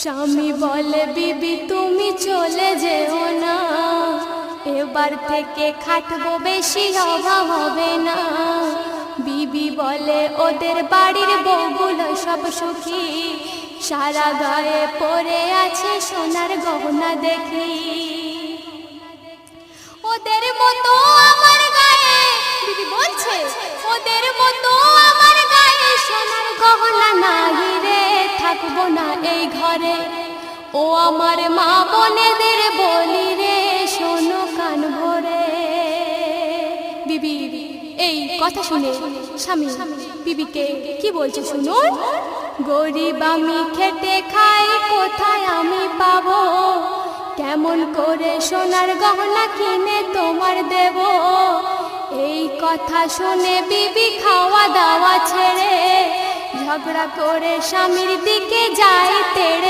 স্বামী বলে বিবি তুমি চলে যেও না, এবার থেকে খাটবো বেশি অভাব হবে না। বিবি বলে ওদের বাড়ির বউগুলো সব সুখী, সারা গায়ে পরে আছে সোনার গহনা দেখি। ওদের মতো আমার গায়ে, বিবি বলছে ওদের মতো আমার গায়ে সোনার গহনা নাই রে, থাকবো না এই ঘরে। ও আমার মা বোনেদের বলি রে, শোনো কান ভরে। বিবি এই কথা শুনে স্বামী বিবিকে কি বলছে শুনুন। গরিব আমি খেটে খাই, কোথায় আমি পাবো, কেমন করে সোনার গহনা কিনে তোমার দেব। এই কথা শুনে বিবি খাওয়া দাওয়া ছেড়ে ঝগড়া করে স্বামীর দিকে যায় তেড়ে